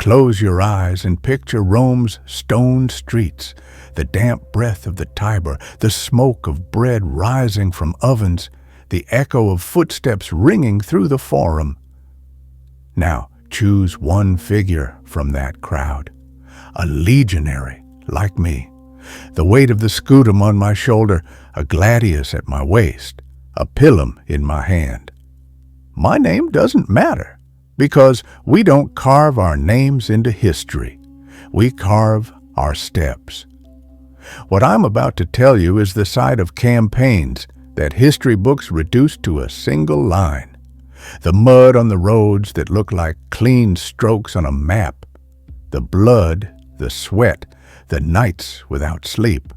Close your eyes and picture Rome's stone streets, the damp breath of the Tiber, the smoke of bread rising from ovens, the echo of footsteps ringing through the forum. Now choose one figure from that crowd, a legionary like me, the weight of the scutum on my shoulder, a gladius at my waist, a pilum in my hand. My name doesn't matter, because we don't carve our names into history. We carve our steps. What I'm about to tell you is the side of campaigns that history books reduce to a single line. The mud on the roads that look like clean strokes on a map. The blood, the sweat, the nights without sleep.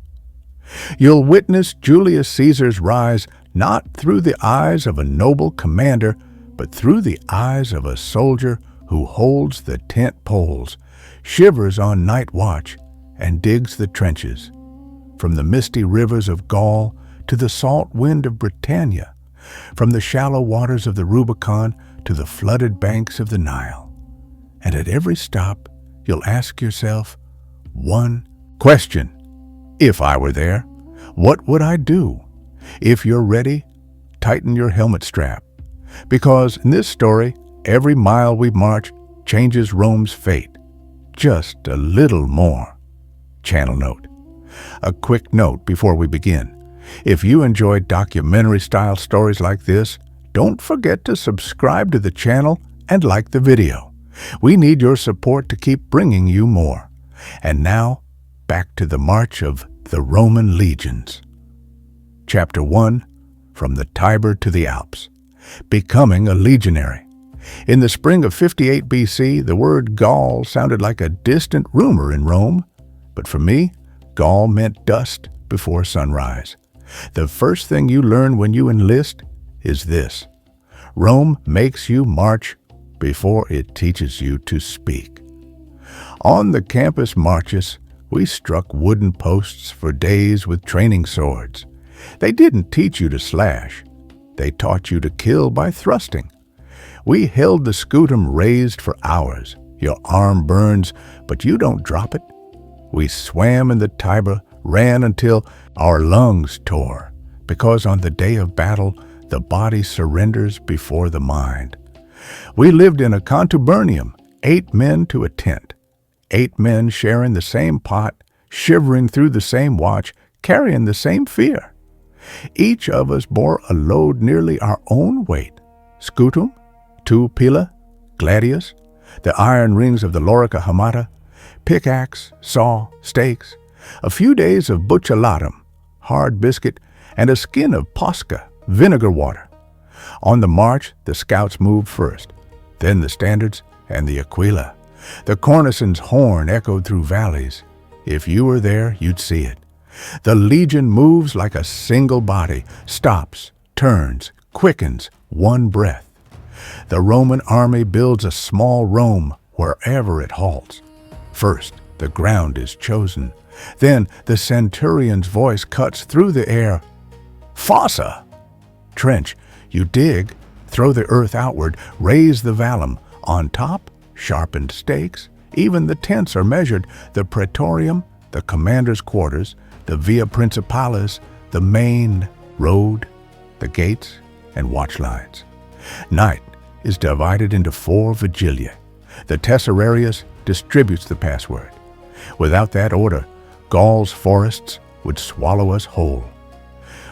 You'll witness Julius Caesar's rise not through the eyes of a noble commander, but through the eyes of a soldier who holds the tent poles, shivers on night watch, and digs the trenches. From the misty rivers of Gaul to the salt wind of Britannia, from the shallow waters of the Rubicon to the flooded banks of the Nile. And at every stop, you'll ask yourself one question. If I were there, what would I do? If you're ready, tighten your helmet strap. Because in this story, every mile we march changes Rome's fate. Just a little more. Channel note. A quick note before we begin. If you enjoy documentary-style stories like this, don't forget to subscribe to the channel and like the video. We need your support to keep bringing you more. And now, back to the march of the Roman legions. Chapter 1, From the Tiber to the Alps. Becoming a legionary. In the spring of 58 BC, the word Gaul sounded like a distant rumor in Rome. But for me, Gaul meant dust before sunrise. The first thing you learn when you enlist is this: Rome makes you march before it teaches you to speak. On the campus marches, we struck wooden posts for days with training swords. They didn't teach you to slash. They taught you to kill by thrusting. We held the scutum raised for hours. Your arm burns, but you don't drop it. We swam in the Tiber, ran until our lungs tore, because on the day of battle, the body surrenders before the mind. We lived in a contubernium, 8 men to a tent. 8 men sharing the same pot, shivering through the same watch, carrying the same fear. Each of us bore a load nearly our own weight. Scutum, 2 pila, gladius, the iron rings of the lorica hamata, pickaxe, saw, stakes, a few days of buccellatum, hard biscuit, and a skin of posca, vinegar water. On the march, the scouts moved first, then the standards and the aquila. The cornicen's horn echoed through valleys. If you were there, you'd see it. The legion moves like a single body, stops, turns, quickens, one breath. The Roman army builds a small Rome wherever it halts. First, the ground is chosen. Then the centurion's voice cuts through the air. Fossa! Trench. You dig, throw the earth outward, raise the vallum. On top, sharpened stakes. Even the tents are measured. The praetorium, the commander's quarters, the via principalis, the main road, the gates, and watch lines. Night is divided into 4 vigilia. The tesserarius distributes the password. Without that order, Gaul's forests would swallow us whole.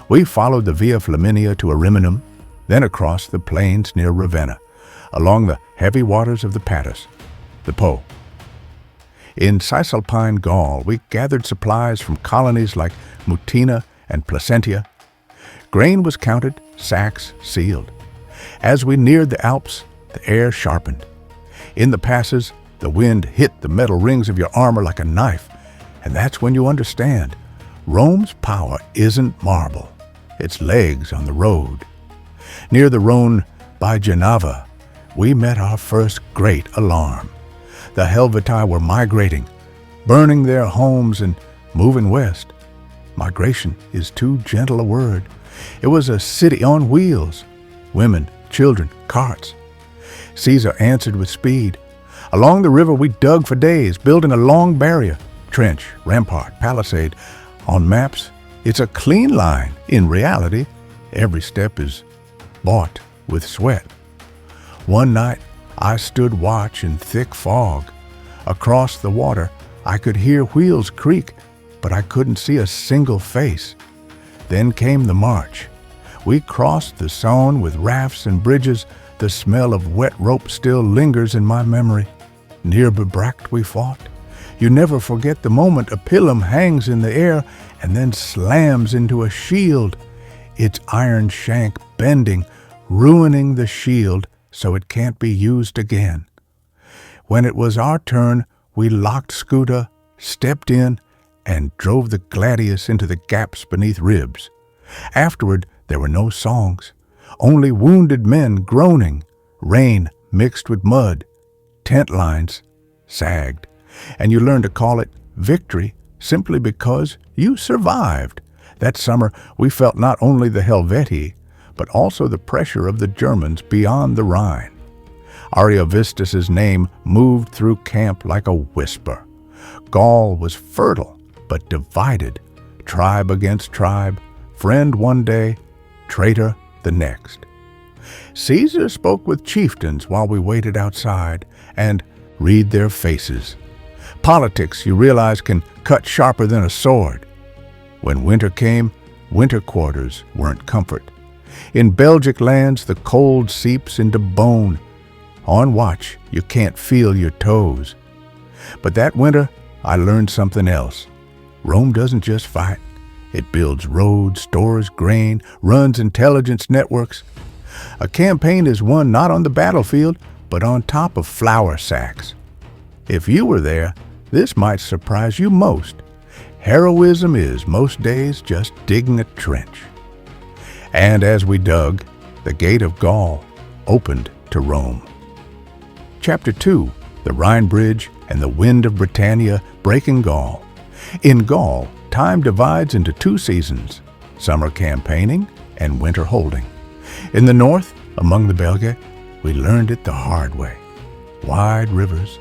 We followed the Via Flaminia to Ariminum, then across the plains near Ravenna, along the heavy waters of the Padus, the Po. In Cisalpine Gaul, we gathered supplies from colonies like Mutina and Placentia. Grain was counted, sacks sealed. As we neared the Alps, the air sharpened. In the passes, the wind hit the metal rings of your armor like a knife, and that's when you understand. Rome's power isn't marble, it's legs on the road. Near the Rhone by Genava, we met our first great alarm. The Helvetii were migrating, burning their homes and moving west. Migration is too gentle a word. It was a city on wheels. Women, children, carts. Caesar answered with speed. Along the river we dug for days, building a long barrier, trench, rampart, palisade. On maps, it's a clean line. In reality, every step is bought with sweat. One night, I stood watch in thick fog. Across the water, I could hear wheels creak, but I couldn't see a single face. Then came the march. We crossed the Saône with rafts and bridges. The smell of wet rope still lingers in my memory. Near Bebracht we fought. You never forget the moment a pilum hangs in the air and then slams into a shield, its iron shank bending, ruining the shield so it can't be used again. When it was our turn, we locked scuta, stepped in, and drove the gladius into the gaps beneath ribs. Afterward, there were no songs, only wounded men groaning, rain mixed with mud, tent lines sagged, and you learned to call it victory simply because you survived. That summer, we felt not only the Helvetii, but also the pressure of the Germans beyond the Rhine. Ariovistus's name moved through camp like a whisper. Gaul was fertile, but divided, tribe against tribe, friend one day, traitor the next. Caesar spoke with chieftains while we waited outside, and read their faces. Politics, you realize, can cut sharper than a sword. When winter came, winter quarters weren't comfort. In Belgic lands, the cold seeps into bone. On watch, you can't feel your toes. But that winter, I learned something else. Rome doesn't just fight. It builds roads, stores grain, runs intelligence networks. A campaign is won not on the battlefield, but on top of flour sacks. If you were there, this might surprise you most. Heroism is, most days, just digging a trench. And as we dug, the gate of Gaul opened to Rome. Chapter 2, the Rhine Bridge and the wind of Britannia breaking Gaul. In Gaul, time divides into two seasons, summer campaigning and winter holding. In the north, among the Belgae, we learned it the hard way. Wide rivers,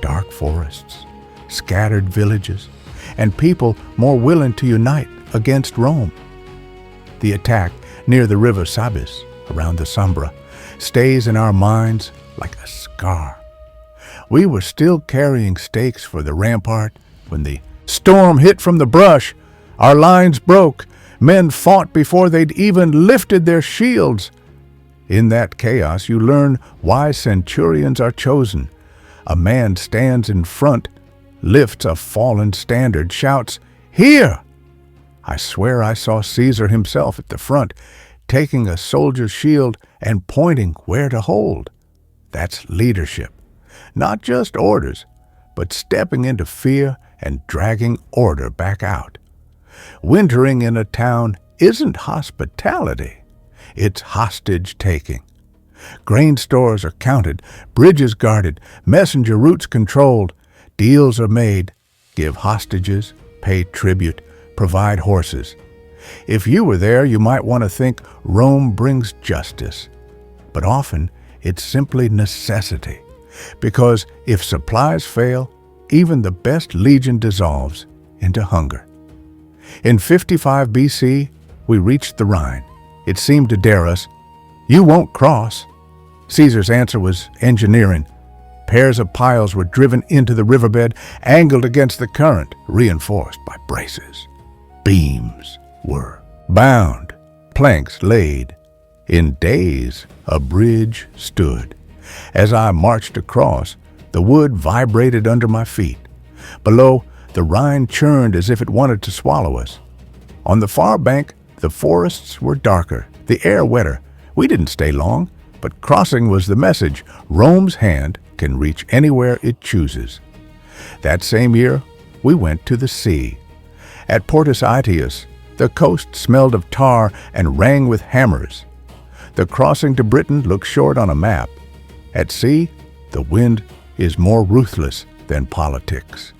dark forests, scattered villages, and people more willing to unite against Rome. The attack near the river Sabis, around the Sombra, stays in our minds like a scar. We were still carrying stakes for the rampart when the storm hit from the brush. Our lines broke. Men fought before they'd even lifted their shields. In that chaos, you learn why centurions are chosen. A man stands in front, lifts a fallen standard, shouts, "Here!" I swear I saw Caesar himself at the front, taking a soldier's shield and pointing where to hold. That's leadership. Not just orders, but stepping into fear and dragging order back out. Wintering in a town isn't hospitality. It's hostage-taking. Grain stores are counted, bridges guarded, messenger routes controlled. Deals are made. Give hostages, pay tribute, provide horses. If you were there, you might want to think Rome brings justice. But often, it's simply necessity. Because if supplies fail, even the best legion dissolves into hunger. In 55 BC, we reached the Rhine. It seemed to dare us, "You won't cross." Caesar's answer was engineering. Pairs of piles were driven into the riverbed, angled against the current, reinforced by braces. Beams were bound, planks laid. In days, a bridge stood. As I marched across, the wood vibrated under my feet. Below, the Rhine churned as if it wanted to swallow us. On the far bank, the forests were darker, the air wetter. We didn't stay long, but crossing was the message. Rome's hand can reach anywhere it chooses. That same year, we went to the sea. At Portus Aetius, the coast smelled of tar and rang with hammers. The crossing to Britain looked short on a map. At sea, the wind is more ruthless than politics.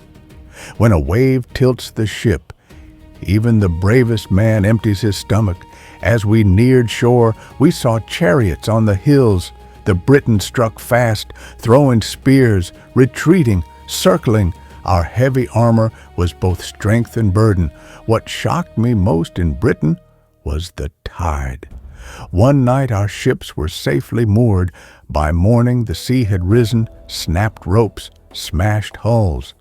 When a wave tilts the ship, even the bravest man empties his stomach. As we neared shore, we saw chariots on the hills, The Britons struck fast, throwing spears, retreating, circling. Our heavy armor was both strength and burden. What shocked me most in Britain was the tide. One night our ships were safely moored. By morning the sea had risen, snapped ropes, smashed hulls.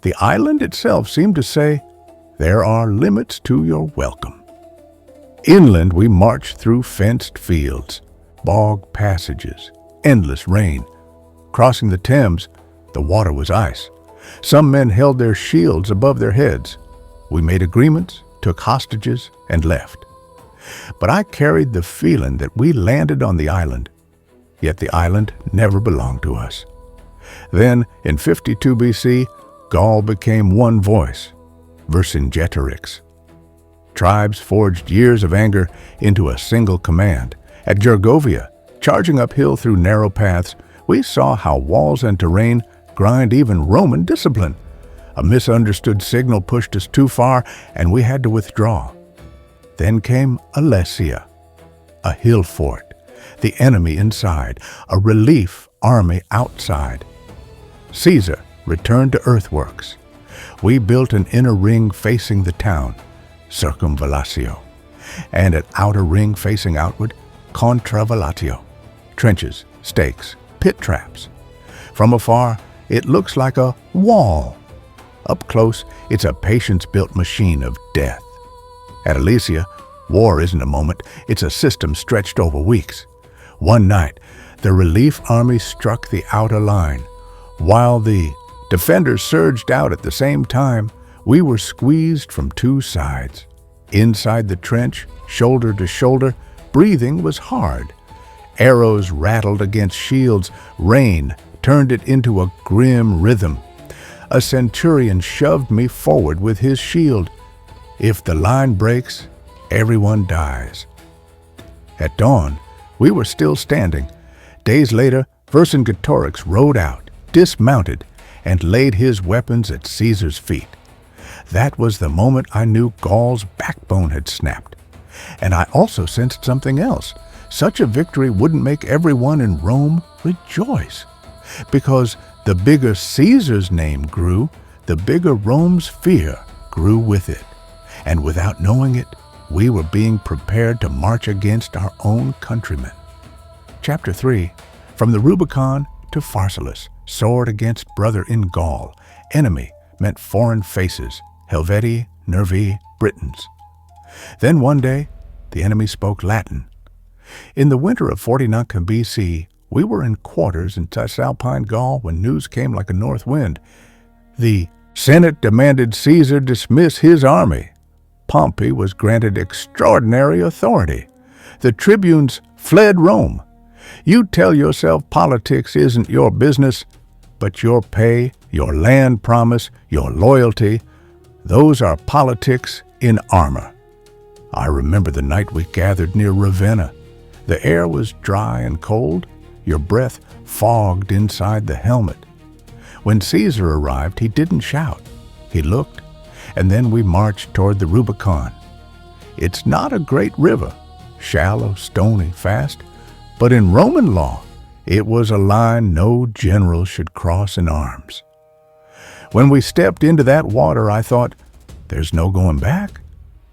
The island itself seemed to say, "There are limits to your welcome." Inland we marched through fenced fields, bog passages, endless rain. Crossing the Thames, the water was ice. Some men held their shields above their heads. We made agreements, took hostages, and left. But I carried the feeling that we landed on the island, yet the island never belonged to us. Then, in 52 BC, Gaul became one voice, Vercingetorix. Tribes forged years of anger into a single command. At Gergovia, charging uphill through narrow paths, we saw how walls and terrain grind even Roman discipline. A misunderstood signal pushed us too far, and we had to withdraw. Then came Alesia, a hill fort, the enemy inside, a relief army outside. Caesar returned to earthworks. We built an inner ring facing the town, circumvallatio, and an outer ring facing outward, contravallatio. Trenches, stakes, pit traps. From afar, it looks like a wall. Up close, it's a patience-built machine of death. At Alesia, war isn't a moment, it's a system stretched over weeks. One night, the relief army struck the outer line. While the defenders surged out at the same time, we were squeezed from two sides. Inside the trench, shoulder to shoulder, breathing was hard. Arrows rattled against shields, rain turned it into a grim rhythm. A centurion shoved me forward with his shield. If the line breaks, everyone dies. At dawn, we were still standing. Days later, Vercingetorix rode out, dismounted, and laid his weapons at Caesar's feet. That was the moment I knew Gaul's backbone had snapped. And I also sensed something else. Such a victory wouldn't make everyone in Rome rejoice. Because the bigger Caesar's name grew, the bigger Rome's fear grew with it. And without knowing it, we were being prepared to march against our own countrymen. Chapter 3. From the Rubicon to Pharsalus, sword against brother in Gaul. Enemy meant foreign faces, Helvetii, Nervii, Britons. Then one day, the enemy spoke Latin. In the winter of 49 BC, we were in quarters in Cisalpine Gaul when news came like a north wind. The Senate demanded Caesar dismiss his army. Pompey was granted extraordinary authority. The tribunes fled Rome. You tell yourself politics isn't your business, but your pay, your land promise, your loyalty, those are politics in armor. I remember the night we gathered near Ravenna. The air was dry and cold, your breath fogged inside the helmet. When Caesar arrived, he didn't shout. He looked, and then we marched toward the Rubicon. It's not a great river, shallow, stony, fast, but in Roman law, it was a line no general should cross in arms. When we stepped into that water, I thought, there's no going back.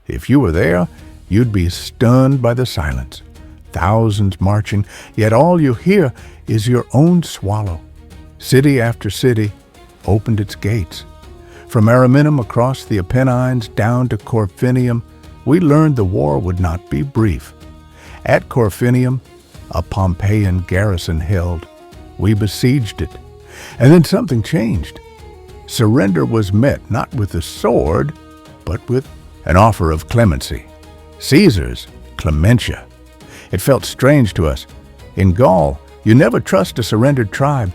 If you were there, you'd be stunned by the silence. Thousands marching, yet all you hear is your own swallow. City after city opened its gates. From Ariminum across the Apennines down to Corfinium, we learned the war would not be brief. At Corfinium, a Pompeian garrison held. We besieged it. And then something changed. Surrender was met not with the sword, but with an offer of clemency. Caesar's clementia. It felt strange to us. In Gaul, you never trust a surrendered tribe.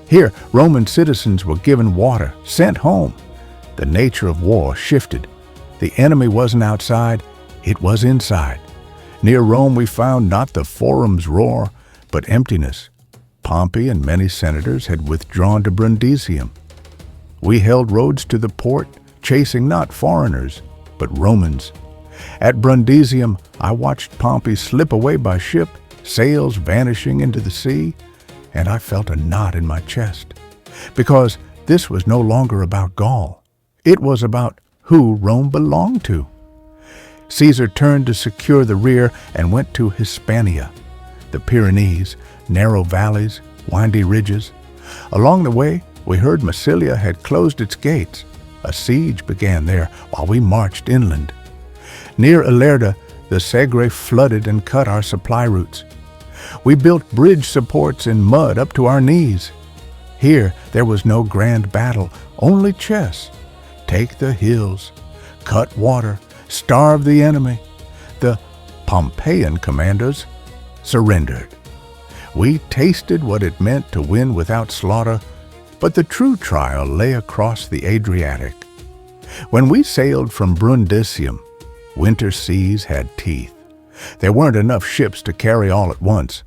Here, Roman citizens were given water, sent home. The nature of war shifted. The enemy wasn't outside, it was inside. Near Rome we found not the forum's roar, but emptiness. Pompey and many senators had withdrawn to Brundisium. We held roads to the port, chasing not foreigners, but Romans. At Brundisium, I watched Pompey slip away by ship, sails vanishing into the sea, and I felt a knot in my chest. Because this was no longer about Gaul. It was about who Rome belonged to. Caesar turned to secure the rear and went to Hispania, the Pyrenees, narrow valleys, windy ridges. Along the way, we heard Massilia had closed its gates. A siege began there while we marched inland. Near Ilerda, the Segre flooded and cut our supply routes. We built bridge supports in mud up to our knees. Here there was no grand battle, only chess. Take the hills, cut water, starve the enemy. The Pompeian commanders surrendered. We tasted what it meant to win without slaughter, but the true trial lay across the Adriatic. When we sailed from Brundisium, winter seas had teeth. There weren't enough ships to carry all at once.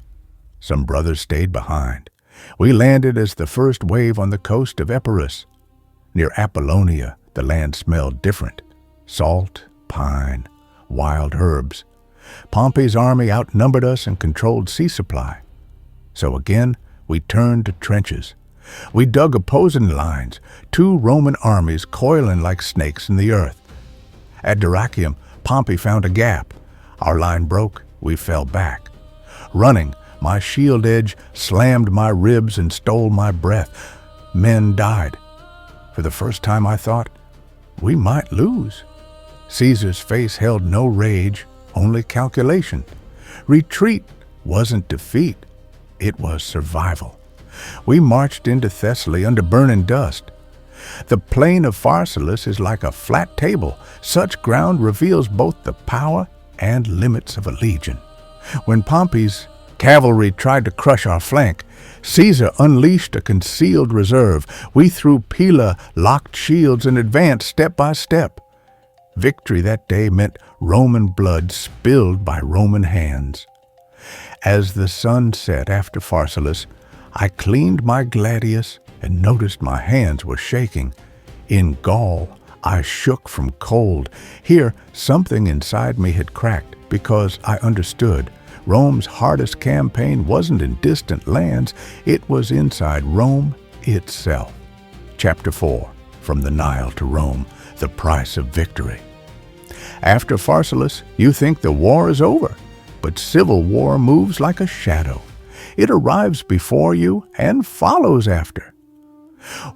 Some brothers stayed behind. We landed as the first wave on the coast of Epirus. Near Apollonia, the land smelled different. Salt, pine, wild herbs. Pompey's army outnumbered us and controlled sea supply. So again, we turned to trenches. We dug opposing lines, 2 Roman armies coiling like snakes in the earth. At Dyrrhachium, Pompey found a gap. Our line broke, we fell back. Running, my shield edge slammed my ribs and stole my breath. Men died. For the first time I thought, we might lose. Caesar's face held no rage, only calculation. Retreat wasn't defeat, it was survival. We marched into Thessaly under burning dust. The plain of Pharsalus is like a flat table. Such ground reveals both the power and limits of a legion. When Pompey's cavalry tried to crush our flank, Caesar unleashed a concealed reserve. We threw pila, locked shields, and advanced step by step. Victory that day meant Roman blood spilled by Roman hands. As the sun set after Pharsalus, I cleaned my gladius and noticed my hands were shaking. In Gaul, I shook from cold. Here, something inside me had cracked because I understood. Rome's hardest campaign wasn't in distant lands, it was inside Rome itself. Chapter 4, From the Nile to Rome, the Price of Victory. After Pharsalus, you think the war is over, but civil war moves like a shadow. It arrives before you and follows after.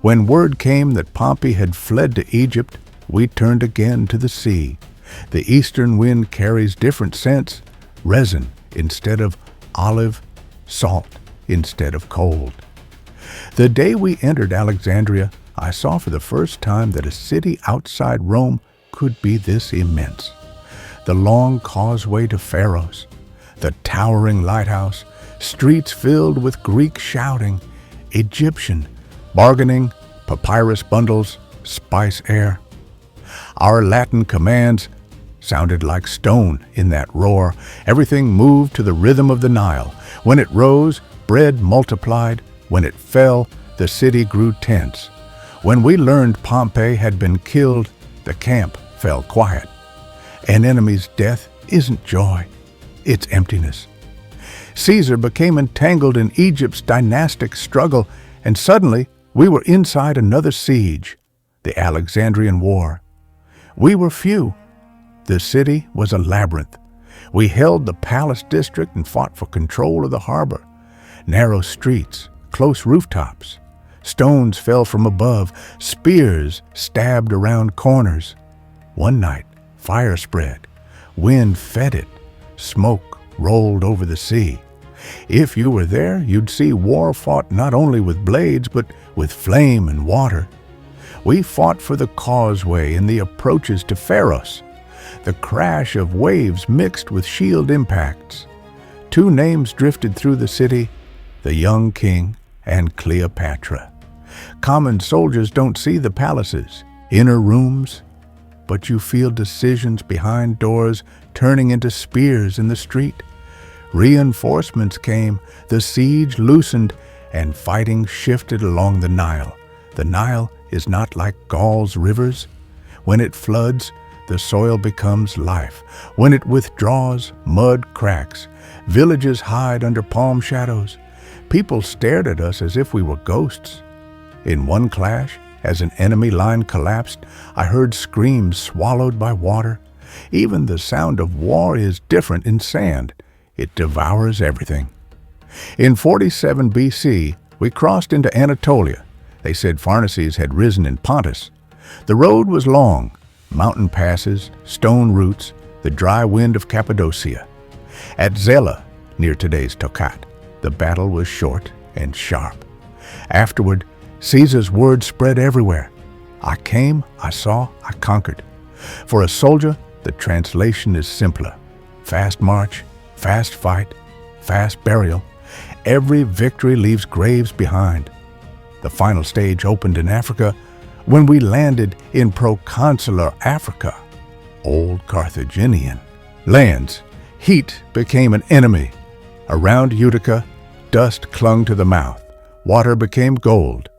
When word came that Pompey had fled to Egypt, we turned again to the sea. The eastern wind carries different scents, resin instead of olive, salt instead of cold. The day we entered Alexandria, I saw for the first time that a city outside Rome could be this immense. The long causeway to Pharos, the towering lighthouse, streets filled with Greek shouting, Egyptian, bargaining, papyrus bundles, spice air. Our Latin commands sounded like stone in that roar. Everything moved to the rhythm of the Nile. When it rose, bread multiplied. When it fell, the city grew tense. When we learned Pompey had been killed, the camp fell quiet. An enemy's death isn't joy, it's emptiness. Caesar became entangled in Egypt's dynastic struggle, and suddenly we were inside another siege, the Alexandrian War. We were few. The city was a labyrinth. We held the palace district and fought for control of the harbor. Narrow streets, close rooftops. Stones fell from above. Spears stabbed around corners. One night, fire spread. Wind fed it. Smoke rolled over the sea. If you were there, you'd see war fought not only with blades, but with flame and water. We fought for the causeway and the approaches to Pharos. The crash of waves mixed with shield impacts. 2 names drifted through the city, the young king and Cleopatra. Common soldiers don't see the palaces, inner rooms, but you feel decisions behind doors turning into spears in the street. Reinforcements came, the siege loosened, and fighting shifted along the Nile. The Nile is not like Gaul's rivers. When it floods, the soil becomes life. When it withdraws, mud cracks. Villages hide under palm shadows. People stared at us as if we were ghosts. In one clash, as an enemy line collapsed, I heard screams swallowed by water. Even the sound of war is different in sand. It devours everything. In 47 BC, we crossed into Anatolia. They said Pharsalus had risen in Pontus. The road was long, mountain passes, stone routes, the dry wind of Cappadocia. At Zela, near today's Tokat, the battle was short and sharp. Afterward, Caesar's word spread everywhere. I came, I saw, I conquered. For a soldier, the translation is simpler. Fast march, fast fight, fast burial. Every victory leaves graves behind. The final stage opened in Africa when we landed in proconsular Africa, old Carthaginian lands. Heat became an enemy. Around Utica, dust clung to the mouth. Water became gold.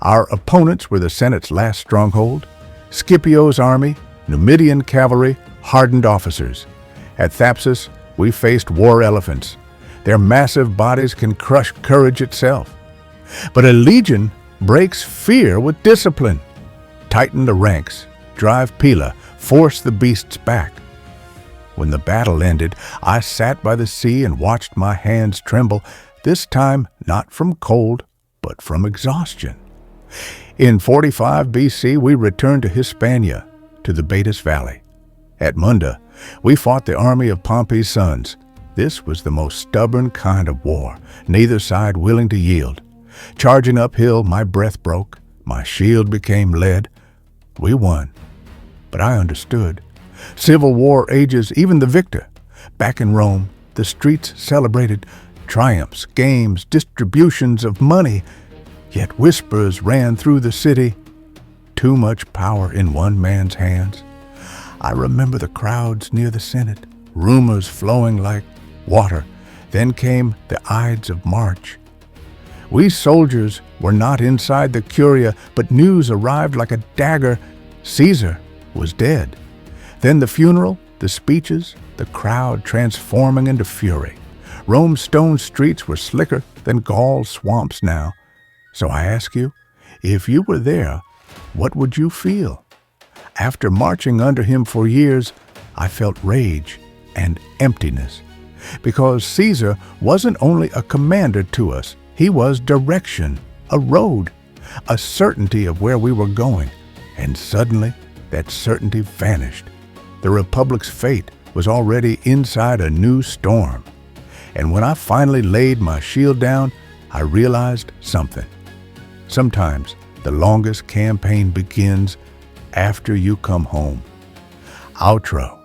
Our opponents were the Senate's last stronghold, Scipio's army, Numidian cavalry, hardened officers. At Thapsus, we faced war elephants. Their massive bodies can crush courage itself. But a legion breaks fear with discipline. Tighten the ranks, drive Pila, force the beasts back. When the battle ended, I sat by the sea and watched my hands tremble, this time not from cold, but from exhaustion. In 45 BC, we returned to Hispania, to the Baetis Valley. At Munda, we fought the army of Pompey's sons. This was the most stubborn kind of war, neither side willing to yield. Charging uphill, my breath broke, my shield became lead. We won, but I understood. Civil war ages even the victor. Back in Rome, the streets celebrated triumphs, games, distributions of money, yet whispers ran through the city. Too much power in one man's hands. I remember the crowds near the Senate, rumors flowing like water. Then came the Ides of March. We soldiers were not inside the Curia, but news arrived like a dagger. Caesar was dead. Then the funeral, the speeches, the crowd transforming into fury. Rome's stone streets were slicker than Gaul's swamps now. So I ask you, if you were there, what would you feel? After marching under him for years, I felt rage and emptiness. Because Caesar wasn't only a commander to us, he was direction, a road, a certainty of where we were going. And suddenly, that certainty vanished. The Republic's fate was already inside a new storm. And when I finally laid my shield down, I realized something. Sometimes the longest campaign begins after you come home. Outro.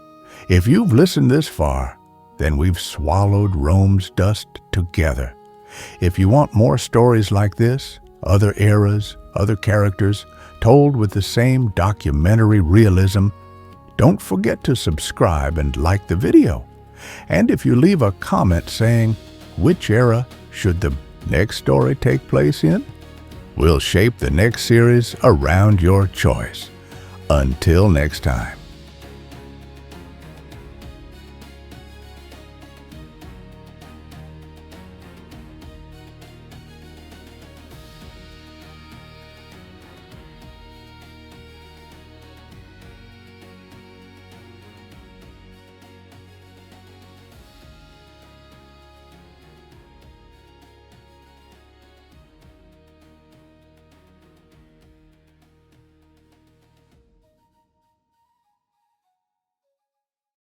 If you've listened this far, then we've swallowed Rome's dust together. If you want more stories like this, other eras, other characters, told with the same documentary realism, don't forget to subscribe and like the video. And if you leave a comment saying, which era should the next story take place in? We'll shape the next series around your choice. Until next time.